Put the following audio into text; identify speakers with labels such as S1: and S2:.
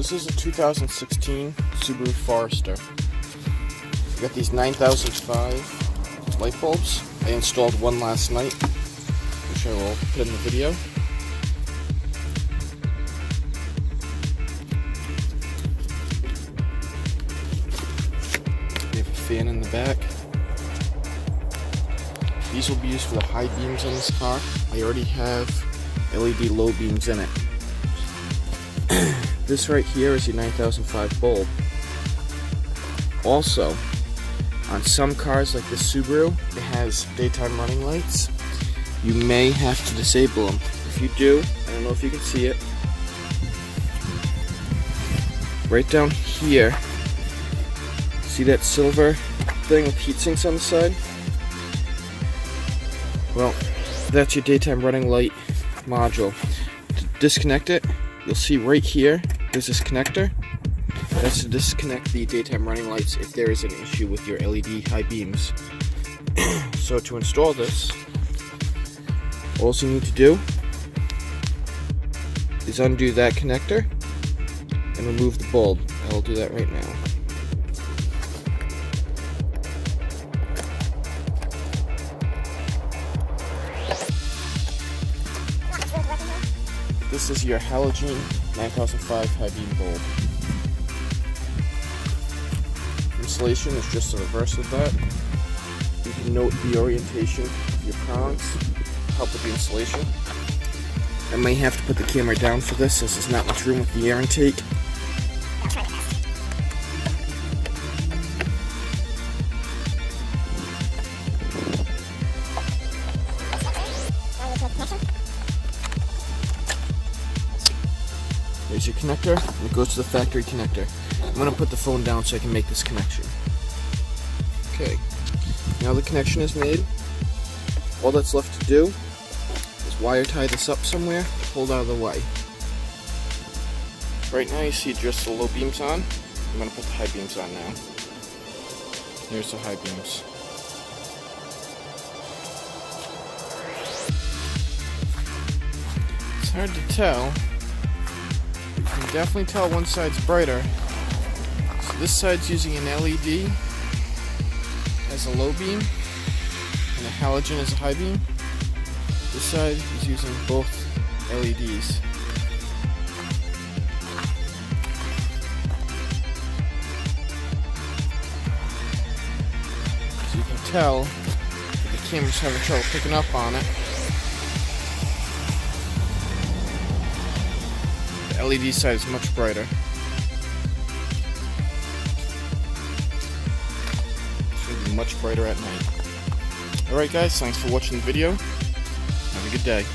S1: This is a 2016 Subaru Forester. I got these 9005 light bulbs. I installed one last night, which I will put in the video. We have a fan in the back. These will be used for the high beams on this car. I already have LED low beams in it. This right here is your 9005 bulb. Also, on some cars like the Subaru, it has daytime running lights. You may have to disable them. If you do, I don't know if you can see it. Right down here, see that silver thing with heat sinks on the side? Well, that's your daytime running light module. To disconnect it, you'll see right here, there's this connector. That's to disconnect the daytime running lights if there is an issue with your LED high beams. So to install this, all you need to do is undo that connector and remove the bulb. I'll do that right now. This is your halogen 9005 high beam bulb. Installation is just the reverse of that. You can note the orientation of your prongs to help with the installation. I may have to put the camera down for this since there's not much room with the air intake. There's your connector, and it goes to the factory connector. I'm going to put the phone down so I can make this connection. Okay, now the connection is made. All that's left to do is wire tie this up somewhere, hold out of the way. Right now you see just the low beams on. I'm going to put the high beams on now. Here's the high beams. It's hard to tell. You can definitely tell one side's brighter. So this side's using an LED as a low beam and a halogen as a high beam. This side is using both LEDs. So you can tell that the camera's having trouble picking up on it. The LED side is much brighter. It's going to be much brighter at night. Alright guys, thanks for watching the video. Have a good day.